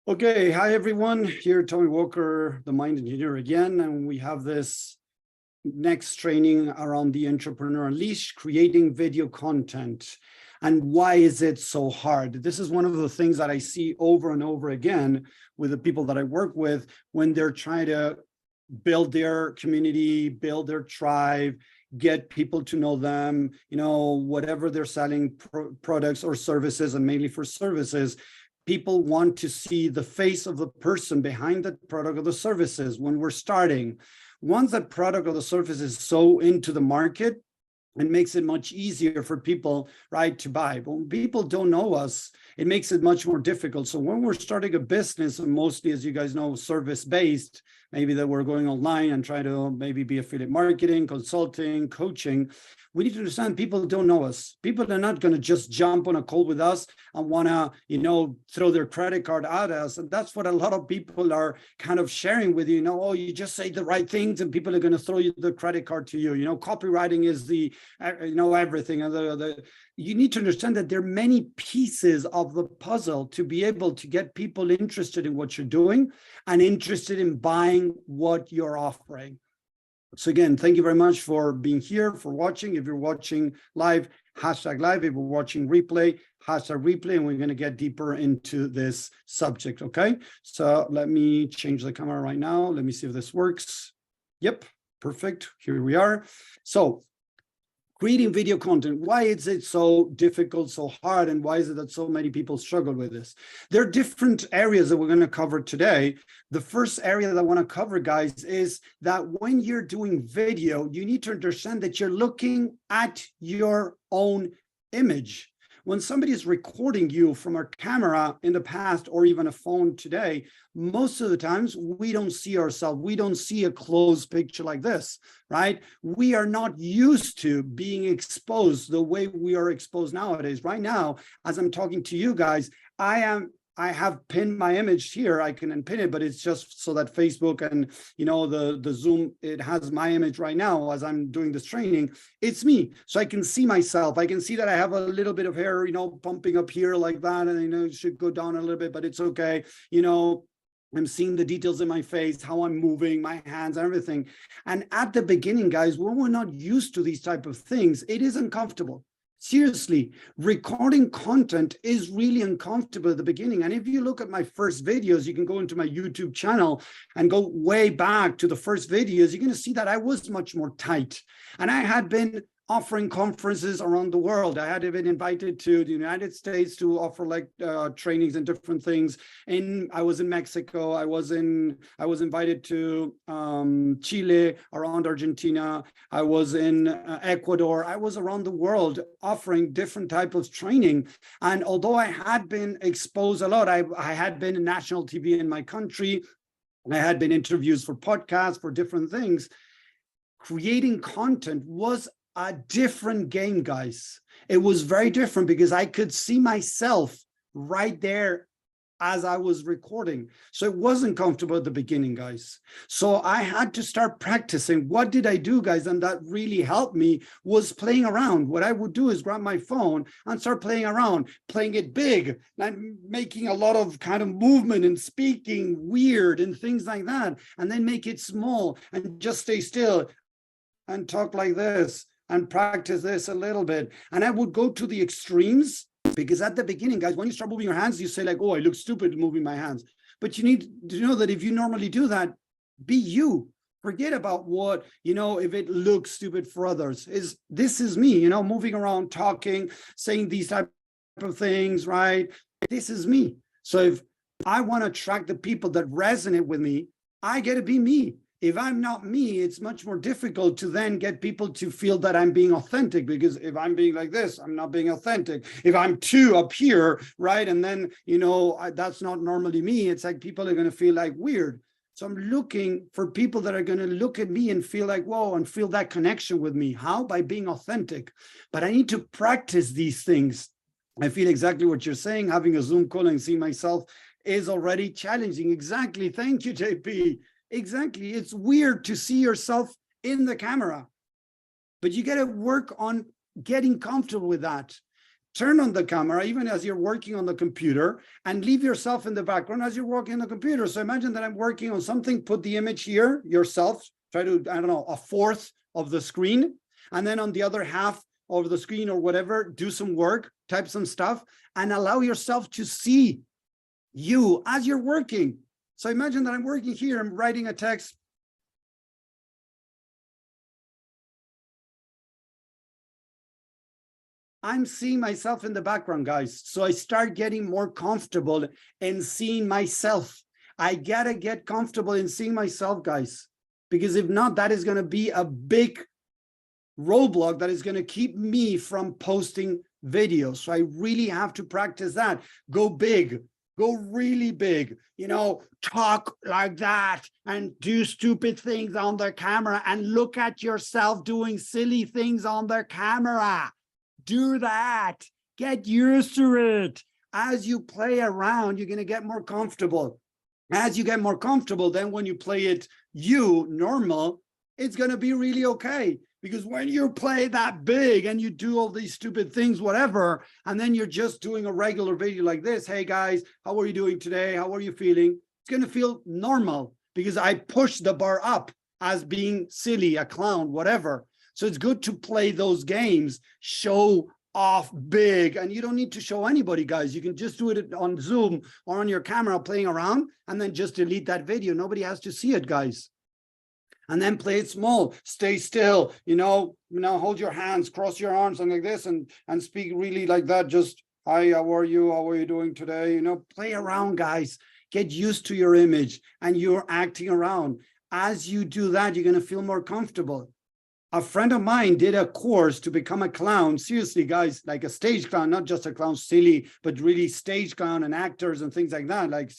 Okay, hi everyone. Here, Tommy Walker, the Mind Engineer again, and we have this next training around the Entrepreneur Unleashed, creating video content. And why is it so hard? This is one of the things that I see over and over again with the people that I work with when they're trying to build their community, build their tribe, get people to know them, whatever they're selling, products or services, and mainly for services. People want to see the face of the person behind the product or the services when we're starting. Once that product or the service is so into the market, it makes it much easier for people, right, to buy. But when people don't know us, it makes it much more difficult. So when we're starting a business, and mostly, as you guys know, service-based, maybe that we're going online and try to maybe be affiliate marketing, consulting, coaching, we need to understand people don't know us. People are not going to just jump on a call with us and want to, throw their credit card at us. And that's what a lot of people are kind of sharing with you. Oh, you just say the right things and people are going to throw you the credit card to you. Copywriting is the, everything. You need to understand that there are many pieces of the puzzle to be able to get people interested in what you're doing and interested in buying what you're offering. So again, thank you very much for being here, for watching. If you're watching live, hashtag live. If we're watching replay, hashtag replay, and we're going to get deeper into this subject, okay? So let me change the camera right now. Let me see if this works. Yep, perfect. Here we are. So creating video content, why is it so difficult, so hard, and why is it that so many people struggle with this? There are different areas that we're going to cover today. The first area that I want to cover, guys, is that when you're doing video, you need to understand that you're looking at your own image. When somebody is recording you from a camera in the past or even a phone today, most of the times we don't see ourselves. We don't see a closed picture like this, right? We are not used to being exposed the way we are exposed nowadays. Right now, as I'm talking to you guys, I have pinned my image here. I can unpin it, but it's just so that Facebook and the Zoom, it has my image right now as I'm doing this training. It's me. So I can see myself. I can see that I have a little bit of hair, pumping up here like that. And it should go down a little bit, but it's okay. I'm seeing the details in my face, how I'm moving, my hands, everything. And at the beginning, guys, when we're not used to these type of things, it is uncomfortable. Seriously, recording content is really uncomfortable at the beginning. And if you look at my first videos, you can go into my YouTube channel and go way back to the first videos. You're going to see that I was much more tight. And I had been offering conferences around the world. I had been invited to the United States to offer trainings and different things. I was in Mexico. I was invited to Chile, around Argentina. I was in Ecuador. I was around the world offering different types of training. And although I had been exposed a lot, I had been in national TV in my country. I had been interviews for podcasts, for different things. Creating content was a different game, guys. It was very different because I could see myself right there as I was recording. So it wasn't comfortable at the beginning, guys. So I had to start practicing. What did I do, guys? And that really helped me was playing around. What I would do is grab my phone and start playing around, playing it big, and making a lot of kind of movement and speaking weird and things like that. And then make it small and just stay still and talk like this and practice this a little bit. And I would go to the extremes because at the beginning, guys, when you start moving your hands, you say like, oh, I look stupid moving my hands. But you need to know that if you normally do that, be you. Forget about what, if it looks stupid for others. This is me, moving around, talking, saying these type of things, right? This is me. So if I want to attract the people that resonate with me, I get to be me. If I'm not me, it's much more difficult to then get people to feel that I'm being authentic, because if I'm being like this, I'm not being authentic. If I'm too up here, right, and then, that's not normally me, it's like people are going to feel like weird. So I'm looking for people that are going to look at me and feel like, whoa, and feel that connection with me. How? By being authentic. But I need to practice these things. I feel exactly what you're saying. Having a Zoom call and see myself is already challenging. Exactly. Thank you, JP. Exactly. It's weird to see yourself in the camera, but you got to work on getting comfortable with that. turn on the camera, even as you're working on the computer, and leave yourself in the background as you're working on the computer. So imagine that I'm working on something, put the image here, yourself, try to, I don't know, a fourth of the screen, and then on the other half of the screen or whatever, do some work, type some stuff, and allow yourself to see you as you're working. So imagine that I'm working here, I'm writing a text. I'm seeing myself in the background, guys. So I start getting more comfortable in seeing myself. I gotta get comfortable in seeing myself, guys, because if not, that is gonna be a big roadblock that is gonna keep me from posting videos. So I really have to practice that. Go big, go really big, you know, talk like that and do stupid things on the camera and look at yourself doing silly things on the camera. Do that. Get used to it. As you play around, you're going to get more comfortable. As you get more comfortable, then when you play it normal, it's going to be really okay. Because when you play that big and you do all these stupid things, whatever, and then you're just doing a regular video like this, hey guys, how are you doing today? How are you feeling? It's going to feel normal because I pushed the bar up as being silly, a clown, whatever. So it's good to play those games, show off big, and you don't need to show anybody, guys. You can just do it on Zoom or on your camera playing around and then just delete that video. Nobody has to see it, guys. And then play it small, stay still, you know, hold your hands, cross your arms and like this and speak really like that. Just, hi, how are you? How are you doing today? You know, play around, guys. Get used to your image and you're acting around. As you do that, you're going to feel more comfortable. A friend of mine did a course to become a clown. Seriously, guys, like a stage clown, not just a clown, silly, but really stage clown and actors and things like that, like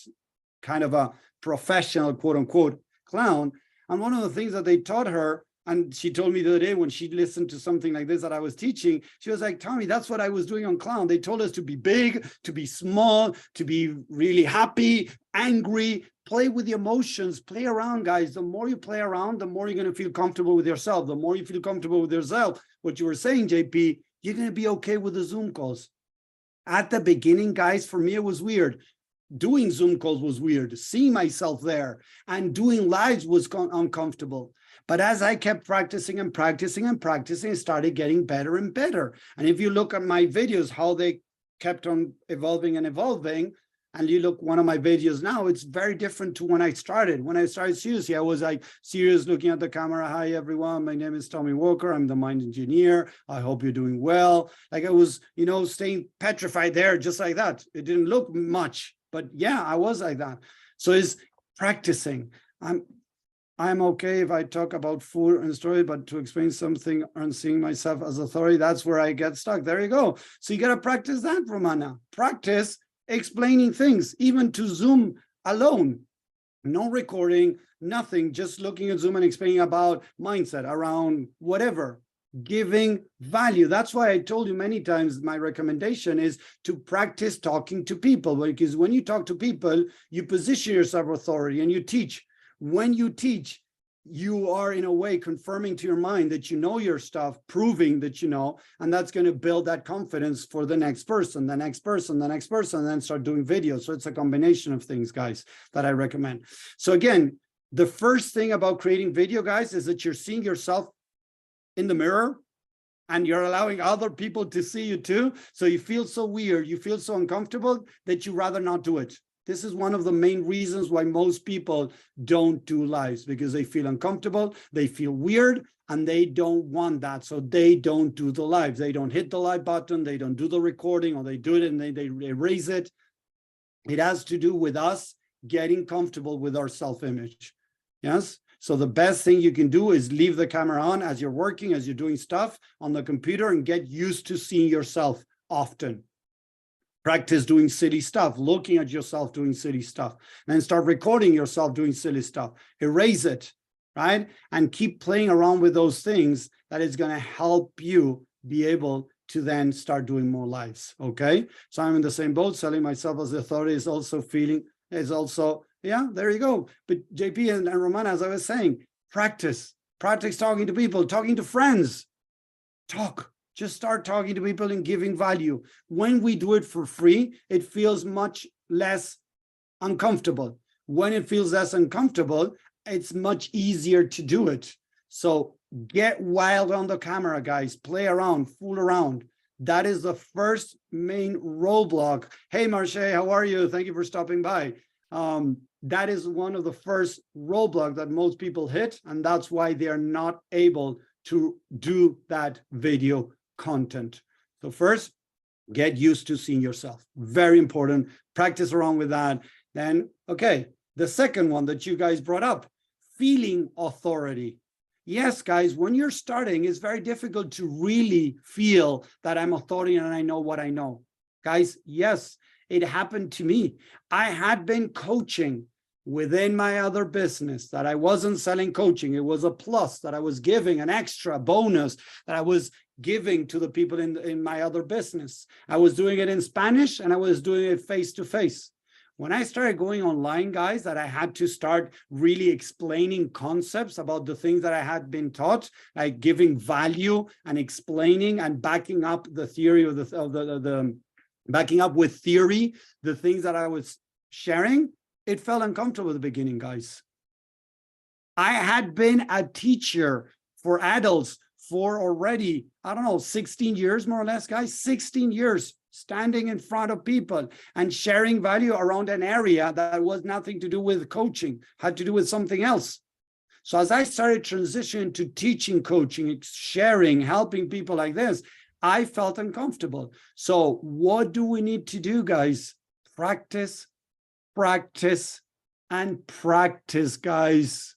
kind of a professional, quote unquote, clown. And one of the things that they taught her, and she told me the other day when she listened to something like this that I was teaching, she was like, Tommy, that's what I was doing on clown. They told us to be big, to be small, to be really happy, angry, play with the emotions, play around, guys. The more you play around, the more you're going to feel comfortable with yourself. The more you feel comfortable with yourself, what you were saying, JP, you're going to be okay with the Zoom calls. At the beginning, guys, for me, it was weird. Doing Zoom calls was weird. Seeing myself there and doing lives was uncomfortable. But as I kept practicing and practicing and practicing, it started getting better and better. And if you look at my videos, how they kept on evolving and evolving, and you look one of my videos now, it's very different to when I started. When I started seriously, I was like serious looking at the camera. Hi, everyone. My name is Tommy Walker. I'm the mind engineer. I hope you're doing well. Like I was, you know, staying petrified there just like that. It didn't look much, but yeah, I was like that. So it's practicing. I'm okay if I talk about food and story, but to explain something and seeing myself as authority, that's where I get stuck. There you go. So you got to practice that, Romana. Practice explaining things, even to Zoom alone. No recording, nothing, just looking at Zoom and explaining about mindset, around whatever, giving value. That's why I told you many times my recommendation is to practice talking to people, because when you talk to people, you position yourself authority and you teach. When you teach, you are in a way confirming to your mind that you know your stuff, proving that you know, and that's going to build that confidence for the next person, the next person, the next person, and then start doing videos. So it's a combination of things, guys, that I recommend. So again, the first thing about creating video, guys, is that you're seeing yourself in the mirror and you're allowing other people to see you too. So you feel so weird, you feel so uncomfortable that you rather not do it. This is one of the main reasons why most people don't do lives, because they feel uncomfortable, they feel weird, and they don't want that. So they don't do the lives. They don't hit the live button, they don't do the recording, or they do it and they erase it. It has to do with us getting comfortable with our self-image. Yes? So the best thing you can do is leave the camera on as you're working, as you're doing stuff on the computer, and get used to seeing yourself often. Practice doing silly stuff, looking at yourself doing silly stuff, then start recording yourself doing silly stuff. Erase it, right? And keep playing around with those things. That is going to help you be able to then start doing more lives, okay? So I'm in the same boat. Selling myself as authority is also yeah, there you go. But JP and Romana, as I was saying, practice talking to people, talking to friends. Talk Just start talking to people and giving value. When we do it for free, it feels much less uncomfortable. When it feels less uncomfortable, it's much easier to do it. So get wild on the camera, guys. Play around, fool around. That is the first main roadblock. Hey, Marche, how are you? Thank you for stopping by. That is one of the first roadblocks that most people hit, and that's why they are not able to do that video content. So first, get used to seeing yourself. Very important. Practice around with that. Then, okay, the second one that you guys brought up, feeling authority. Yes, guys, when you're starting, it's very difficult to really feel that I'm authority and I know what I know. Guys, yes, it happened to me. I had been coaching within my other business that I wasn't selling coaching. It was a plus that I was giving, an extra bonus that I was giving to the people in my other business. I was doing it in Spanish and I was doing it face-to-face. When I started going online, guys, that I had to start really explaining concepts about the things that I had been taught, like giving value and explaining and backing up the theory of the backing up with theory, the things that I was sharing, it felt uncomfortable at the beginning, guys. I had been a teacher for adults for already, I don't know, 16 years, more or less, guys, 16 years. Standing in front of people and sharing value around an area that was nothing to do with coaching, had to do with something else. So as I started transitioning to teaching coaching, sharing, helping people like this, I felt uncomfortable. So what do we need to do, guys? Practice, practice, and practice, guys.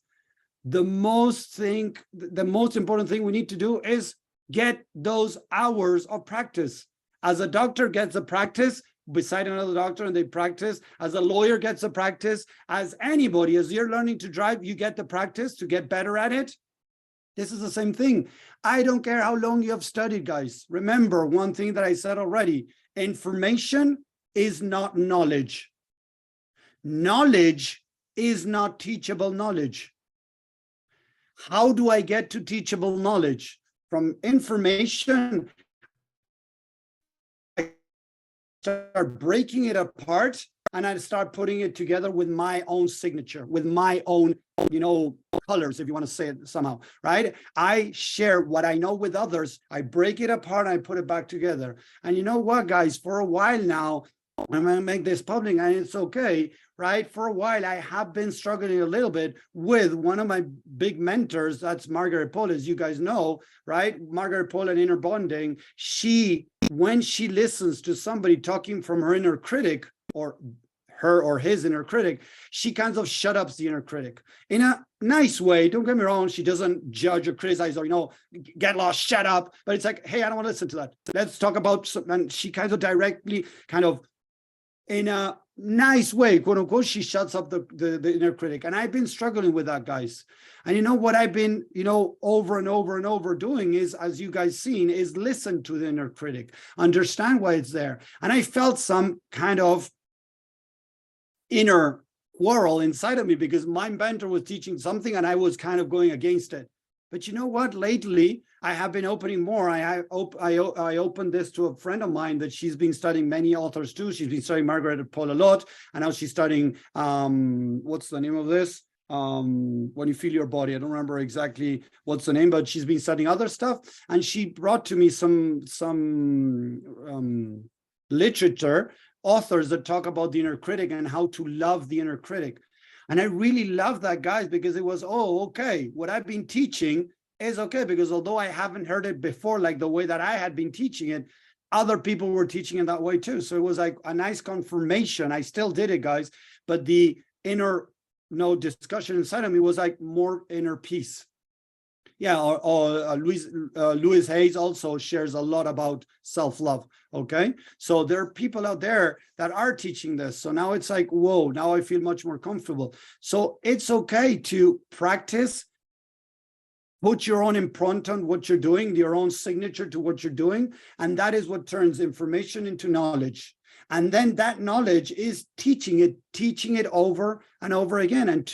The most important thing we need to do is get those hours of practice. As a doctor gets a practice beside another doctor and they practice, as a lawyer gets a practice, as anybody, as you're learning to drive, you get the practice to get better at it. This is the same thing. I don't care how long you have studied, guys. Remember one thing that I said already, information is not knowledge. Knowledge is not teachable knowledge. How do I get to teachable knowledge? From information, start breaking it apart and I start putting it together with my own signature, with my own, colors, if you want to say it somehow, right? I share what I know with others. I break it apart and I put it back together. And you know what, guys, for a while now, I'm going to make this public and it's okay, right? For a while, I have been struggling a little bit with one of my big mentors. That's Margaret Paul, as you guys know, right? Margaret Paul and inner bonding. When she listens to somebody talking from her inner critic or her or his inner critic, she kind of shut up the inner critic in a nice way. Don't get me wrong. She doesn't judge or criticize or, get lost, shut up. But it's like, hey, I don't want to listen to that. Let's talk about something. And she kind of directly in a nice way, quote unquote, she shuts up the inner critic. And I've been struggling with that, guys. And you know what I've been, over and over and over doing is, as you guys seen, is listen to the inner critic, understand why it's there. And I felt some kind of inner quarrel inside of me because my mentor was teaching something and I was kind of going against it. But you know what? Lately, I have been opening more. I opened this to a friend of mine that she's been studying many authors too. She's been studying Margaret Paul a lot. And now she's studying, what's the name of this? When you feel your body. I don't remember exactly what's the name, but she's been studying other stuff. And she brought to me some literature, authors that talk about the inner critic and how to love the inner critic. And I really love that, guys, because it was, okay, what I've been teaching is okay, because although I haven't heard it before, like the way that I had been teaching it, other people were teaching it that way too. So it was like a nice confirmation. I still did it, guys, but the inner, discussion inside of me was like more inner peace. Yeah, or Louis Hayes also shares a lot about self-love, okay? So there are people out there that are teaching this. So now it's like, whoa, now I feel much more comfortable. So it's okay to practice, put your own imprint on what you're doing, your own signature to what you're doing, and that is what turns information into knowledge. And then that knowledge is teaching it over and over again. And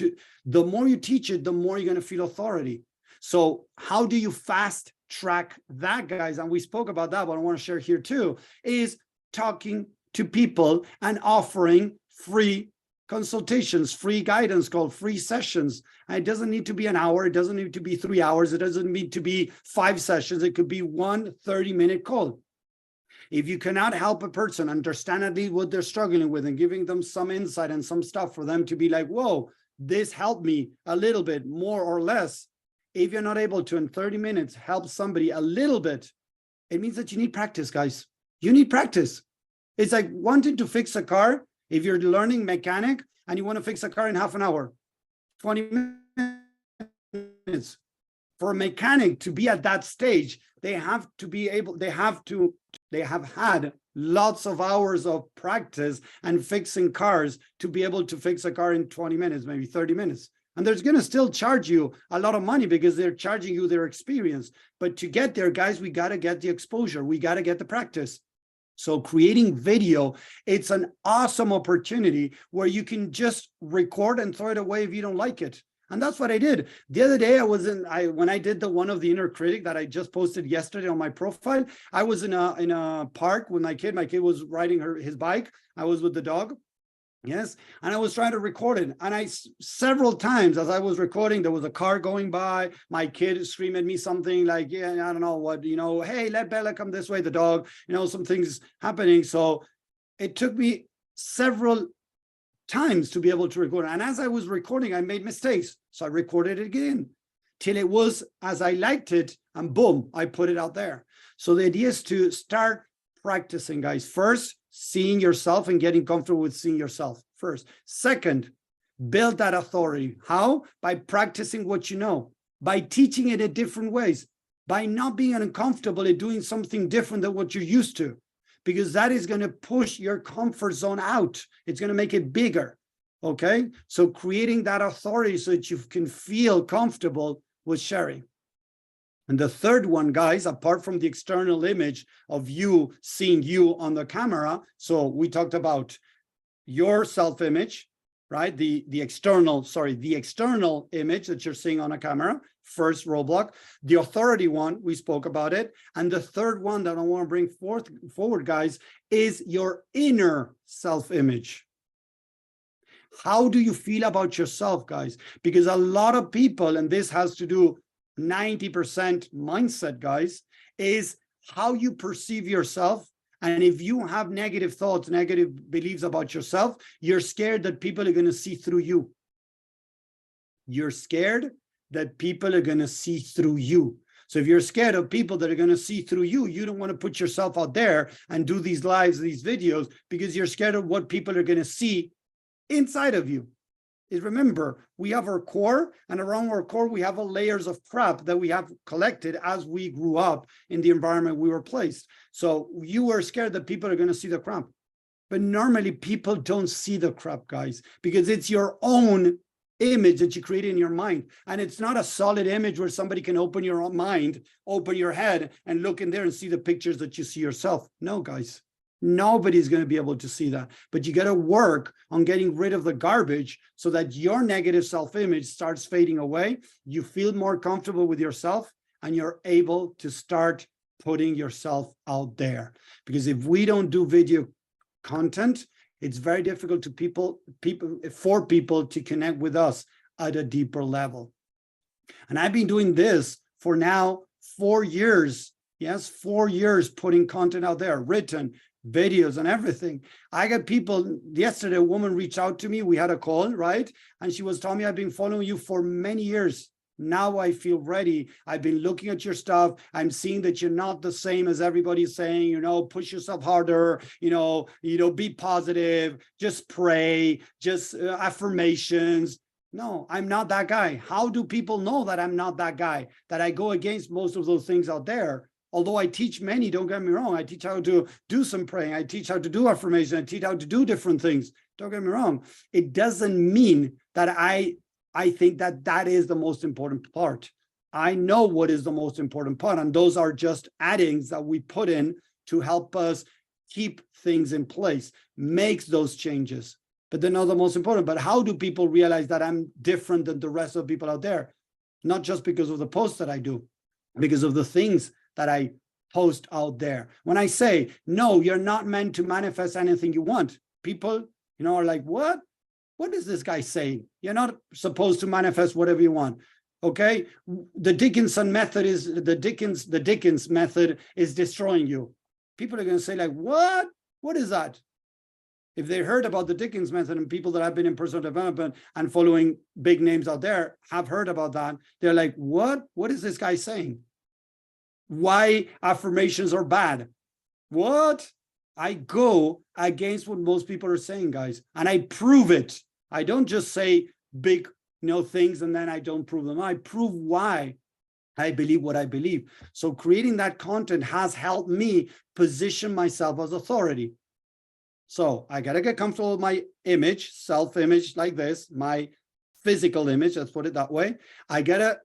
the more you teach it, the more you're going to feel authority. So how do you fast track that, guys, and we spoke about that, but I want to share here too, is talking to people and offering free consultations, free guidance called free sessions. And it doesn't need to be an hour. It doesn't need to be 3 hours. It doesn't need to be 5 sessions. It could be 1 30-minute call. If you cannot help a person understand what they're struggling with and giving them some insight and some stuff for them to be like, whoa, this helped me a little bit more or less. If you're not able to in 30 minutes help somebody a little bit, it means that you need practice, guys. You need practice. It's like wanting to fix a car. If you're learning mechanic and you want to fix a car in half an hour, 20 minutes. For a mechanic to be at that stage, they have to be able, they have had lots of hours of practice and fixing cars to be able to fix a car in 20 minutes, maybe 30 minutes. And they're going to still charge you a lot of money because they're charging you their experience. But to get there, guys, we got to get the exposure. We got to get the practice. So creating video, it's an awesome opportunity where you can just record and throw it away if you don't like it. And that's what I did. The other day, when I did the one of the inner critic that I just posted yesterday on my profile, I was in a park with my kid. My kid was riding his bike. I was with the dog. Yes. And I was trying to record it. And several times as I was recording, there was a car going by. My kid screamed at me something like, yeah, I don't know what, hey, let Bella come this way, the dog, some things happening. So it took me several times to be able to record. And as I was recording, I made mistakes. So I recorded it again till it was as I liked it. And boom, I put it out there. So the idea is to start practicing, guys. First, seeing yourself and getting comfortable with seeing yourself first. Second, build that authority. How? By practicing what you know, by teaching it in different ways, by not being uncomfortable at doing something different than what you're used to, because that is going to push your comfort zone out. It's going to make it bigger. Okay. So creating that authority so that you can feel comfortable with sharing. And the third one, guys, apart from the external image of you seeing you on the camera. So we talked about your self-image, right? The external image that you're seeing on a camera, first roadblock. The authority one, we spoke about it. And the third one that I want to bring forward, guys, is your inner self-image. How do you feel about yourself, guys? Because a lot of people, and this has to do 90% mindset, guys, is how you perceive yourself. And if you have negative thoughts, negative beliefs about yourself, you're scared that people are going to see through you. You're scared that people are going to see through you. So if you're scared of people that are going to see through you, you don't want to put yourself out there and do these lives, these videos, because you're scared of what people are going to see inside of you. Is remember, we have our core, and around our core, we have layers of crap that we have collected as we grew up in the environment we were placed. So you were scared that people are going to see the crap. But normally people don't see the crap, guys, because it's your own image that you create in your mind. And it's not a solid image where somebody can open your mind, open your head and look in there and see the pictures that you see yourself. No, guys. Nobody's going to be able to see that, but you got to work on getting rid of the garbage so that your negative self-image starts fading away. You feel more comfortable with yourself and you're able to start putting yourself out there. Because if we don't do video content, it's very difficult for people to connect with us at a deeper level. And I've been doing this for now 4 years. Yes, 4 years putting content out there, written, videos and everything. I got people, yesterday, a woman reached out to me. We had a call, right? And she was telling me, I've been following you for many years. Now I feel ready. I've been looking at your stuff. I'm seeing that you're not the same as everybody's saying, push yourself harder, be positive, just pray, just affirmations. No, I'm not that guy. How do people know that I'm not that guy, that I go against most of those things out there? Although I teach many, don't get me wrong, I teach how to do some praying, I teach how to do affirmation, I teach how to do different things. Don't get me wrong. It doesn't mean that I think that is the most important part. I know what is the most important part, and those are just addings that we put in to help us keep things in place, makes those changes. But they're not the most important. But how do people realize that I'm different than the rest of the people out there? Not just because of the posts that I do, because of the things that I post out there. When I say, no, you're not meant to manifest anything you want, people, are like, what? What is this guy saying? You're not supposed to manifest whatever you want. Okay. The Dickens method is destroying you. People are going to say, like, what? What is that? If they heard about the Dickens method, and people that have been in personal development and following big names out there have heard about that, they're like, what? What is this guy saying? Why affirmations are bad? What? I go against what most people are saying, guys, and I prove it. I don't just say big things and then I don't prove them. I prove why I believe what I believe. So creating that content has helped me position myself as authority. So I got to get comfortable with my image, self-image like this, my physical image, let's put it that way. I got to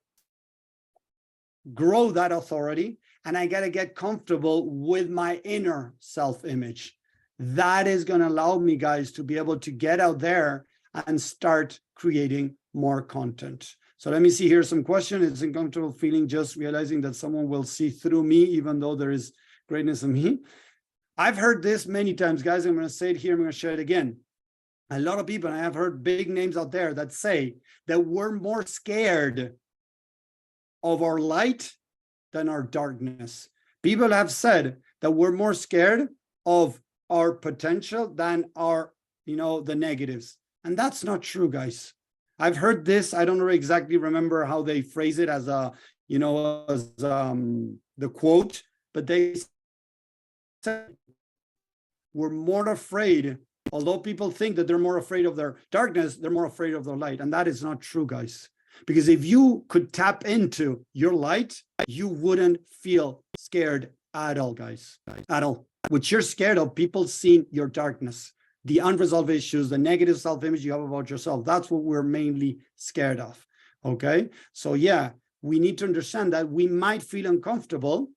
grow that authority, and I got to get comfortable with my inner self-image. That is going to allow me, guys, to be able to get out there and start creating more content. So let me see here some questions. It's uncomfortable feeling just realizing that someone will see through me, even though there is greatness in me. I've heard this many times, guys. I'm going to say it here. I'm going to share it again. A lot of people, and I have heard big names out there that say that we're more scared of our light than our darkness. People have said that we're more scared of our potential than our, the negatives. And that's not true, guys. I've heard this. I don't exactly remember how they phrase it as the quote, but they said we're more afraid. Although people think that they're more afraid of their darkness, they're more afraid of their light. And that is not true, guys. Because if you could tap into your light, you wouldn't feel scared at all, guys, at all. What you're scared of, people seeing your darkness, the unresolved issues, the negative self-image you have about yourself. That's what we're mainly scared of, okay? So yeah, we need to understand that we might feel uncomfortable,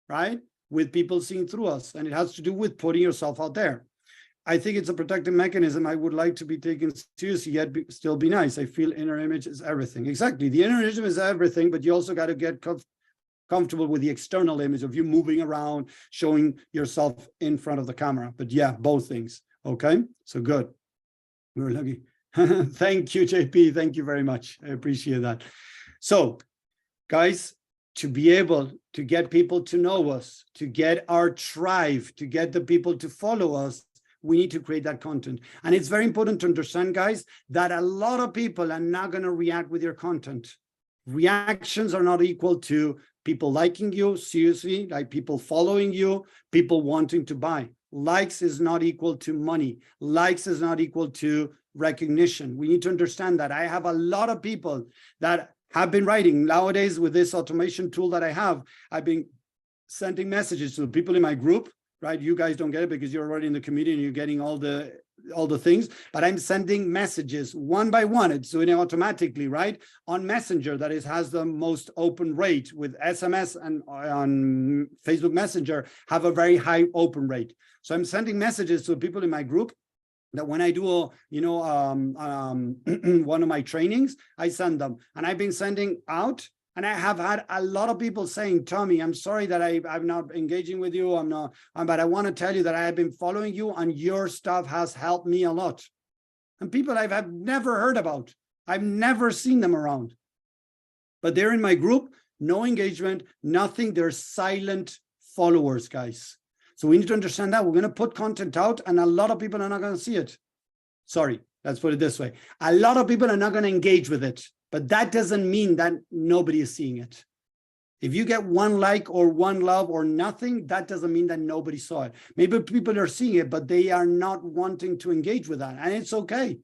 right, with people seeing through us. And it has to do with putting yourself out there. I think it's a protective mechanism. I would like to be taken seriously, yet still be nice. I feel inner image is everything. Exactly. The inner image is everything, but you also got to get comfortable with the external image of you moving around, showing yourself in front of the camera. But yeah, both things. Okay. So good. We're lucky. Thank you, JP. Thank you very much. I appreciate that. So, guys, to be able to get people to know us, to get our tribe, to get the people to follow us, we need to create that content. And it's very important to understand, guys, that a lot of people are not going to react with your content. Reactions are not equal to people liking you, seriously, like people following you, people wanting to buy. Likes is not equal to money. Likes is not equal to recognition. We need to understand that. I have a lot of people that have been writing. Nowadays, with this automation tool that I have, I've been sending messages to the people in my group, right? You guys don't get it because you're already in the community and you're getting all the things, but I'm sending messages one by one. It's doing it automatically, right? On Messenger, that has the most open rate. With SMS and on Facebook Messenger have a very high open rate. So I'm sending messages to people in my group that when I do, one of my trainings, I send them. And I've been sending out, and I have had a lot of people saying, Tommy, I'm sorry that I'm not engaging with you. But I want to tell you that I have been following you and your stuff has helped me a lot. And people I've never heard about. I've never seen them around. But they're in my group, no engagement, nothing. They're silent followers, guys. So we need to understand that we're going to put content out and a lot of people are not going to see it. Sorry, let's put it this way. A lot of people are not going to engage with it, but that doesn't mean that nobody is seeing it. If you get one like or one love or nothing, that doesn't mean that nobody saw it. Maybe people are seeing it, but they are not wanting to engage with that. And it's okay,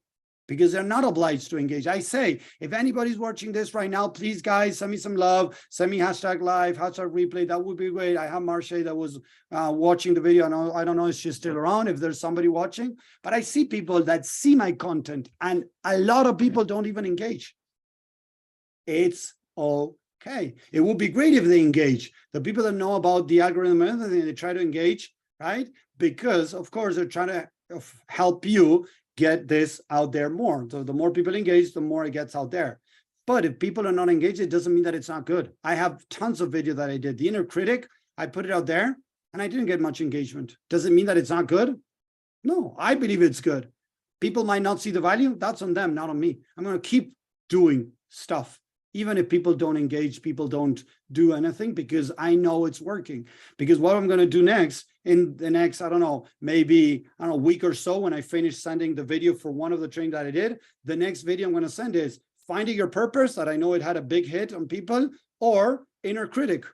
because they're not obliged to engage. I say, if anybody's watching this right now, please, guys, send me some love, send me hashtag live, hashtag replay. That would be great. I have Marche that was watching the video. I don't know if she's still around, if there's somebody watching, but I see people that see my content and a lot of people don't even engage. It's okay. It would be great if they engage. The people that know about the algorithm and everything, they try to engage, right? Because, of course, they're trying to help you get this out there more. So the more people engage, the more it gets out there. But if people are not engaged, it doesn't mean that it's not good. I have tons of video that I did. The inner critic, I put it out there and I didn't get much engagement. Does it mean that it's not good? No, I believe it's good. People might not see the value. That's on them, not on me. I'm going to keep doing stuff. Even if people don't engage, people don't do anything, because I know it's working. Because what I'm going to do next, in the next, I don't know, maybe, I don't know, week or so, when I finish sending the video for one of the trainings that I did, the next video I'm going to send is finding your purpose, that I know it had a big hit on people, or inner critic.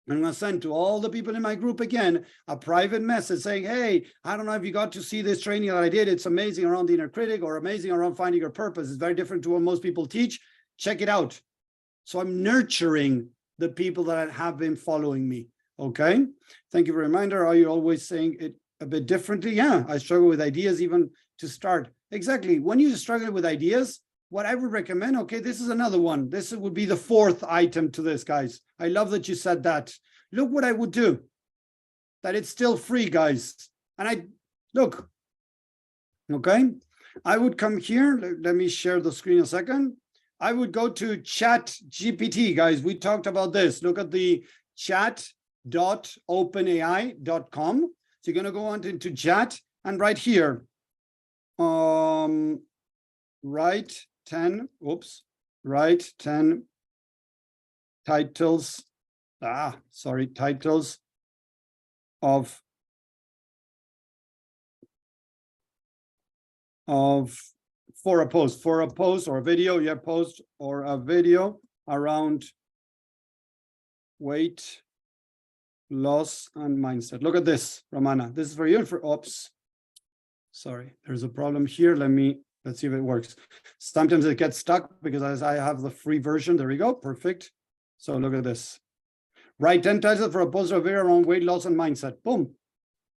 I'm going to send to all the people in my group again a private message saying, hey, I don't know if you got to see this training that I did. It's amazing around the inner critic, or amazing around finding your purpose. It's very different to what most people teach. Check it out. So I'm nurturing the people that have been following me. Okay. Thank you for a reminder. Are you always saying it a bit differently? Yeah, I struggle with ideas even to start. Exactly. When you struggle with ideas, what I would recommend, okay, this is another one. This would be the fourth item to this, guys. I love that you said that. Look what I would do. That it's still free, guys. And I, look, okay, I would come here. Let me share the screen a second. I would go to Chat GPT, guys. We talked about this. Look at the chat.openai.com. So you're going to go on into chat, and right here, write 10 titles. Titles of for a post or a video, yeah, post or a video around weight loss and mindset. Look at this, Romana. This is for you and for, oops, sorry, there's a problem here. Let's see if it works. Sometimes it gets stuck because as I have the free version. There we go, perfect. So look at this. Write 10 titles for a post or video around weight loss and mindset. Boom.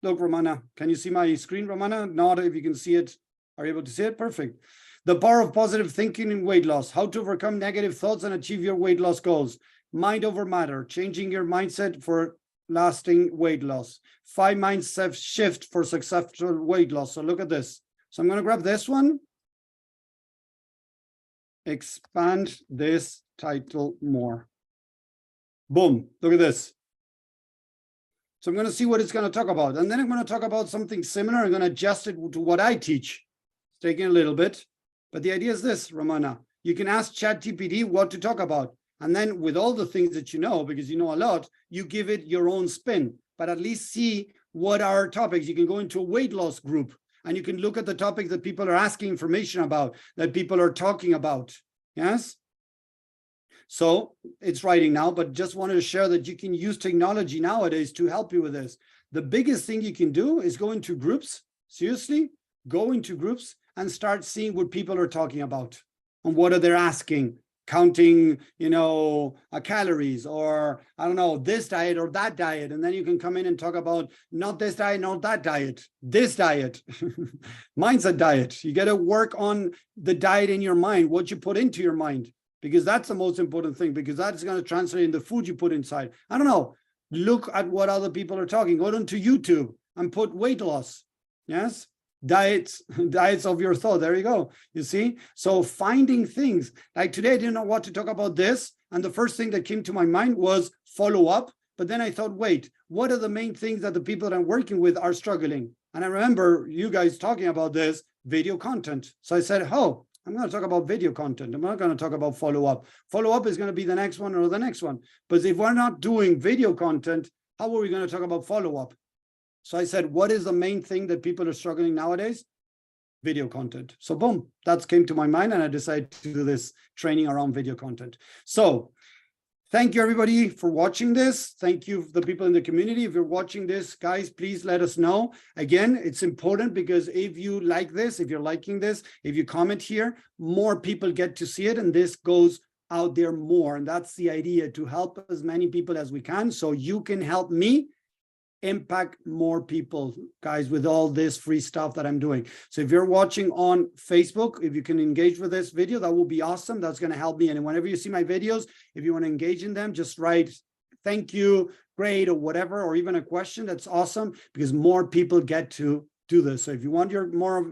Look, Romana, can you see my screen, Romana? Not if you can see it. Are you able to see it? Perfect. The power of positive thinking in weight loss. How to overcome negative thoughts and achieve your weight loss goals. Mind over matter. Changing your mindset for lasting weight loss. 5 mindset shift for successful weight loss. So look at this. So I'm going to grab this one. Expand this title more. Boom. Look at this. So I'm going to see what it's going to talk about. And then I'm going to talk about something similar. I'm going to adjust it to what I teach. It's taking a little bit. But the idea is this, Romana. You can ask ChatGPT what to talk about. And then with all the things that you know, because you know a lot, you give it your own spin. But at least see what are topics. You can go into a weight loss group and you can look at the topics that people are asking information about, that people are talking about. Yes? So it's writing now, but just wanted to share that you can use technology nowadays to help you with this. The biggest thing you can do is go into groups, seriously, go into groups and start seeing what people are talking about and what are they asking, counting, calories, or I don't know, this diet or that diet. And then you can come in and talk about not this diet, not that diet, this diet, mindset diet. You got to work on the diet in your mind, what you put into your mind. Because that's the most important thing, because that's going to translate in the food you put inside. I don't know. Look at what other people are talking. Go onto YouTube and put weight loss. Yes. Diets of your thought. There you go. You see? So finding things like today, I didn't know what to talk about this. And the first thing that came to my mind was follow up. But then I thought, wait, what are the main things that the people that I'm working with are struggling? And I remember you guys talking about this video content. So I said, oh, I'm going to talk about video content. I'm not going to talk about follow-up. Follow-up is going to be the next one or the next one. But if we're not doing video content, how are we going to talk about follow-up? So I said, what is the main thing that people are struggling nowadays? Video content. So boom, that came to my mind and I decided to do this training around video content. So thank you everybody for watching this. Thank you the people in the community. If you're watching this, guys, please let us know. Again, it's important because if you like this, if you're liking this, if you comment here, more people get to see it and this goes out there more. And that's the idea, to help as many people as we can so you can help me impact more people, guys, with all this free stuff that I'm doing. So if you're watching on Facebook, if you can engage with this video, that will be awesome. That's going to help me. And whenever you see my videos, if you want to engage in them, just write thank you, great, or whatever, or even a question. That's awesome because more people get to do this. So if you want your more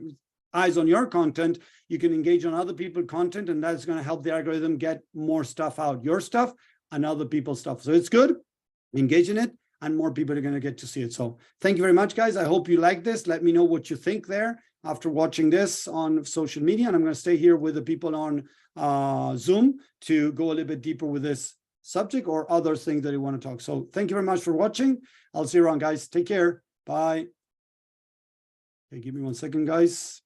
eyes on your content, you can engage on other people's content, and that's going to help the algorithm get more stuff out, your stuff and other people's stuff. So it's good, engage in it, and more people are going to get to see it. So thank you very much, guys. I hope you like this. Let me know what you think there after watching this on social media. And I'm going to stay here with the people on Zoom to go a little bit deeper with this subject or other things that you want to talk. So thank you very much for watching. I'll see you around, guys. Take care. Bye. Okay, give me 1 second, guys.